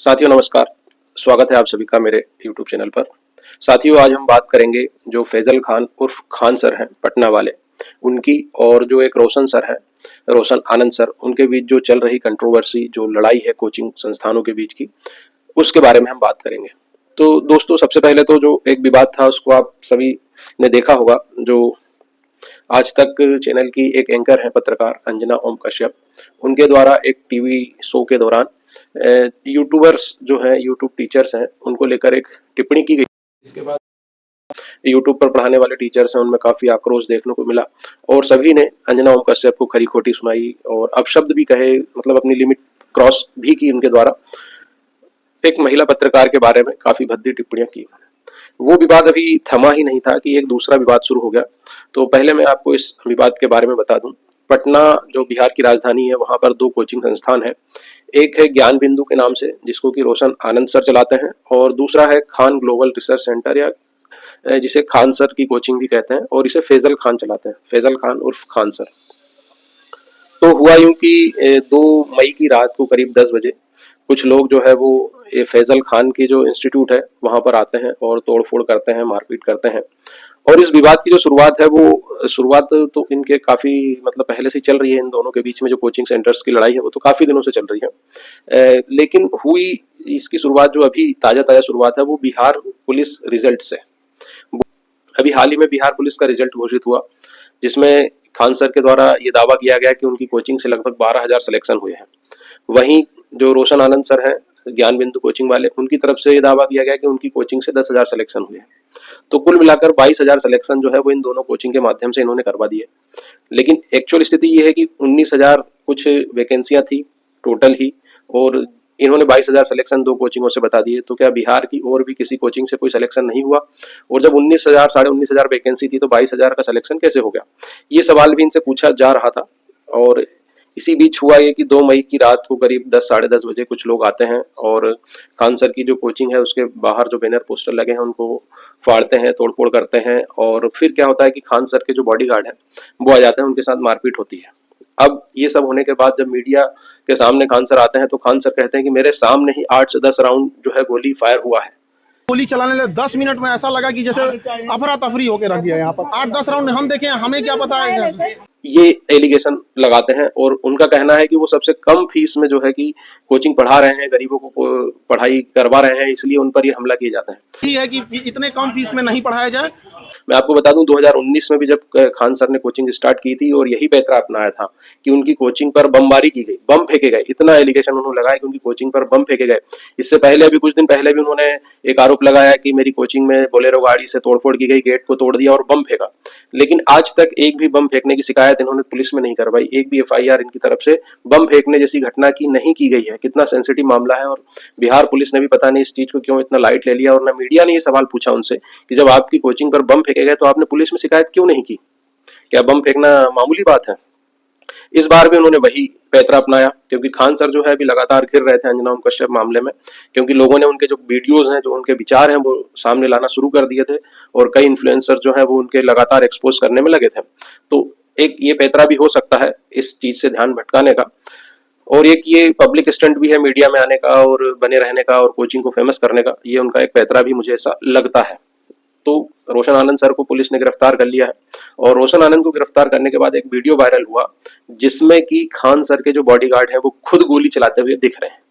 साथियों नमस्कार, स्वागत है आप सभी का मेरे YouTube चैनल पर। साथियों आज हम बात करेंगे जो फैजल खान उर्फ खान सर हैं पटना वाले, उनकी और जो एक रोशन सर हैं, रोशन आनंद सर, उनके बीच जो चल रही कंट्रोवर्सी, जो लड़ाई है कोचिंग संस्थानों के बीच की, उसके बारे में हम बात करेंगे। तो दोस्तों सबसे पहले तो जो एक विवाद था उसको आप सभी ने देखा होगा। जो आज तक चैनल की एक एंकर हैं पत्रकार अंजना ओम कश्यप, उनके द्वारा एक टीवी शो के दौरान यूट्यूबर्स जो हैं, यूट्यूब टीचर्स हैं, उनको लेकर एक टिप्पणी की गई। इसके बाद यूट्यूब पर पढ़ाने वाले टीचर्स हैं, उनमें काफी आक्रोश देखने को मिला और सभी ने अंजना ओम कश्यप को खरी खोटी सुनाई और अपशब्द भी कहे, मतलब अपनी लिमिट क्रॉस भी की उनके द्वारा। एक महिला पत्रकार के बारे में काफी भद्दी टिप्पणियां की। वो विवाद अभी थमा ही नहीं था कि एक दूसरा विवाद शुरू हो गया। तो पहले मैं आपको इस विवाद के बारे में बता दूं। पटना जो बिहार की राजधानी है, वहां पर दो कोचिंग संस्थान है। एक है ज्ञान बिंदु के नाम से, जिसको कि रोशन आनंद सर चलाते हैं, और दूसरा है खान ग्लोबल रिसर्च सेंटर, या जिसे खान सर की कोचिंग भी कहते हैं, और इसे फैजल खान चलाते हैं, फैजल खान उर्फ खान सर। तो हुआ यूं कि 2 मई की रात को करीब 10 बजे कुछ लोग जो है वो ये फैजल खान की जो इंस्टीट्यूट है वहां पर आते हैं और तोड़फोड़ करते हैं, मारपीट करते हैं। और इस विवाद की जो शुरुआत है वो शुरुआत तो इनके काफी मतलब पहले से चल रही है। इन दोनों के बीच में जो कोचिंग सेंटर्स की लड़ाई है वो तो काफी दिनों से चल रही है। लेकिन हुई इसकी शुरुआत, जो अभी ताजा ताजा शुरुआत है, वो बिहार पुलिस रिजल्ट से। अभी हाल ही में बिहार पुलिस का रिजल्ट घोषित हुआ, जिसमें खान सर के द्वारा ये दावा किया गया कि उनकी कोचिंग से लगभग 12,000 सिलेक्शन हुए हैं। वहीं जो रोशन आनंद सर हैं ज्ञान बिंदु कोचिंग वाले, उनकी तरफ से ये दावा किया गया कि उनकी कोचिंग से 10,000 सिलेक्शन हुए हैं। तो कुल मिलाकर 22,000 सिलेक्शन जो है वो इन दोनों कोचिंग के माध्यम से इन्होंने करवा दिए। लेकिन एक्चुअल स्थिति ये है कि 19,000 कुछ वैकेंसियां थी टोटल ही, और इन्होंने 22,000 सिलेक्शन दो कोचिंगों से बता दिए। तो क्या बिहार की और भी किसी कोचिंग से कोई सिलेक्शन नहीं हुआ? और जब 19,000 साढ़े 19,000 वैकेंसी थी तो 22,000 का सिलेक्शन कैसे हो गया? ये सवाल भी इनसे पूछा जा रहा था। और इसी बीच हुआ ये कि 2 मई की रात को करीब 10 साढ़े 10 बजे कुछ लोग आते हैं और खान सर की जो कोचिंग है उसके बाहर जो बैनर पोस्टर लगे हैं उनको फाड़ते हैं, तोड़फोड़ करते हैं। और फिर क्या होता है कि खान सर के जो बॉडीगार्ड है वो आ जाते हैं, उनके साथ मारपीट होती है। अब ये सब होने के बाद जब मीडिया के सामने खान सर आते हैं तो खान सर कहते हैं कि मेरे सामने ही 8 से 10 राउंड जो है गोली फायर हुआ है। गोली चलाने लगे 10 मिनट में ऐसा लगा कि जैसे अफरा तफरी होके रख दिया। यहाँ पर 8-10 राउंड हम देखे, हमें क्या पता है। ये एलिगेशन लगाते हैं और उनका कहना है कि वो सबसे कम फीस में जो है कि कोचिंग पढ़ा रहे हैं, गरीबों को पढ़ाई करवा रहे हैं, इसलिए उन पर ये हमला किए जाते हैं। ये है कि इतने कम फीस में नहीं पढ़ाया जाए। मैं आपको बता दूं 2019 में भी जब खान सर ने कोचिंग स्टार्ट की थी और यही पैतरा अपनाया था कि उनकी कोचिंग पर बमबारी की गई, बम फेंके गए। इतना एलिगेशन उन्होंने लगाया कि उनकी कोचिंग पर बम फेंके गए। इससे पहले अभी कुछ दिन पहले भी उन्होंने एक आरोप लगाया कि मेरी कोचिंग में बोलेरो गाड़ी से तोड़फोड़ की गई, गेट को तोड़ दिया और बम फेंका। लेकिन आज तक एक भी बम फेंकने की शिकायत इन्होंने पुलिस में नहीं करवाई, एक भी FIR इनकी तरफ से बम फेंकने जैसी घटना की नहीं की गई है। कितना सेंसिटिव मामला है, और बिहार पुलिस ने भी पता नहीं इस चीज को क्यों इतना लाइट ले लिया। और ना मीडिया ने ये सवाल पूछा उनसे कि जब आपकी कोचिंग पर बम फेंके गए तो आपने पुलिस में शिकायत क्यों नहीं की? क्या बम फेंकना मामूली बात है? इस बार भी उन्होंने वही पैतरा अपनाया, क्योंकि खान सर जो है अभी लगातार घिर रहे थे अंजना ओम कश्यप मामले में, क्योंकि लोगों ने उनके जो वीडियोस हैं, जो उनके विचार हैं, वो सामने लाना शुरू कर दिए थे और कई इन्फ्लुएंसर जो है वो उनके लगातार एक्सपोज करने में लगे थे। तो एक ये पैतरा भी हो सकता है इस चीज से ध्यान भटकाने का, और एक ये पब्लिक स्टंट भी है मीडिया में आने का और बने रहने का और कोचिंग को फेमस करने का। ये उनका एक पैतरा भी मुझे ऐसा लगता है। तो रोशन आनंद सर को पुलिस ने गिरफ्तार कर लिया है, और रोशन आनंद को गिरफ्तार करने के बाद एक वीडियो वायरल हुआ जिसमें कि खान सर के जो बॉडीगार्ड हैं वो खुद गोली चलाते हुए दिख रहे हैं,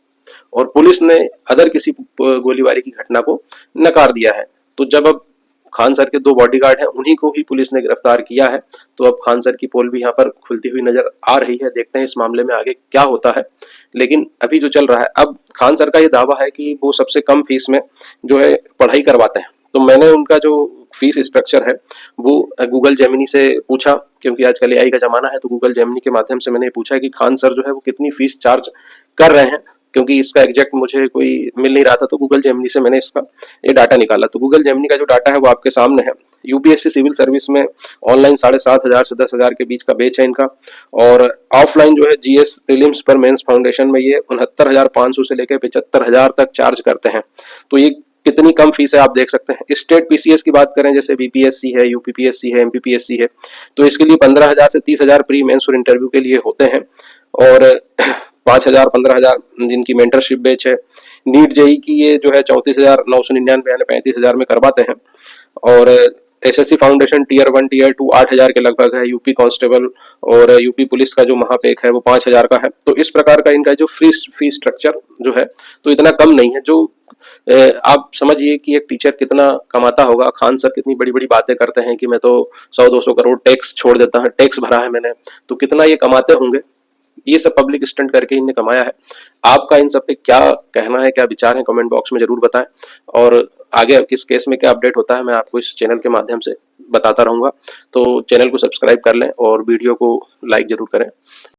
और पुलिस ने अदर किसी गोलीबारी की घटना को नकार दिया है। तो जब अब खान सर के 2 बॉडीगार्ड हैं, उन्हीं को ही पुलिस ने गिरफ्तार किया है, तो अब खान सर की पोल भी यहाँ पर खुलती हुई नजर आ रही है। देखते हैं इस मामले में आगे क्या होता है। लेकिन अभी जो चल रहा है, अब खान सर का ये दावा है कि वो सबसे कम फीस में जो है पढ़ाई करवाते हैं। तो मैंने उनका जो फीस स्ट्रक्चर है वो गूगल जेमिनी से पूछा, क्योंकि आजकल AI का जमाना है। तो गूगल जेमिनी के माध्यम से मैंने पूछा कि खान सर जो है वो कितनी फीस चार्ज कर रहे हैं, क्योंकि इसका एग्जैक्ट मुझे कोई मिल नहीं रहा था। तो गूगल जेमिनी से मैंने इसका ये डाटा निकाला। तो गूगल जेमिनी का जो डाटा है वो आपके सामने है। UPSC सिविल सर्विस में ऑनलाइन 7,500 से 10,000 के बीच का बैच है इनका, और ऑफलाइन जो है GS प्रीलिम्स पर मेंस फाउंडेशन में ये 69,500 से लेकर 75,000 तक चार्ज करते हैं। तो ये कितनी कम फीस है आप देख सकते हैं। स्टेट PCS की बात करें, जैसे BPSC है, UPPSC है, MPPSC है, तो इसके लिए 15,000 से 30,000 प्री मेंस और इंटरव्यू के लिए होते हैं। और 5,000 15,000 जिनकी मेंटरशिप बैच है। नीट जेई की ये जो है 34,999 यानी 35,000 में करवाते हैं। और एसएससी फाउंडेशन टीयर 1 टीयर 2 8,000 के लगभग है। यूपी कांस्टेबल और यूपी पुलिस का जो महापेक है वो 5,000 का है। तो इस प्रकार का इनका जो फी स्ट्रक्चर जो है तो इतना कम नहीं है। जो आप समझिए कि एक टीचर कितना कमाता होगा। खान सर कितनी बड़ी बड़ी बातें करते हैं कि मैं तो 100-200 करोड़ टैक्स छोड़ देता है, टैक्स भरा है मैंने, तो कितना ये कमाते होंगे। ये सब पब्लिक स्टंट करके इनने कमाया है। आपका इन सब पे क्या कहना है, क्या विचार है, कमेंट बॉक्स में जरूर बताएं। और आगे इस केस में क्या अपडेट होता है मैं आपको इस चैनल के माध्यम से बताता रहूंगा। तो चैनल को सब्सक्राइब कर लें और वीडियो को लाइक जरूर करें।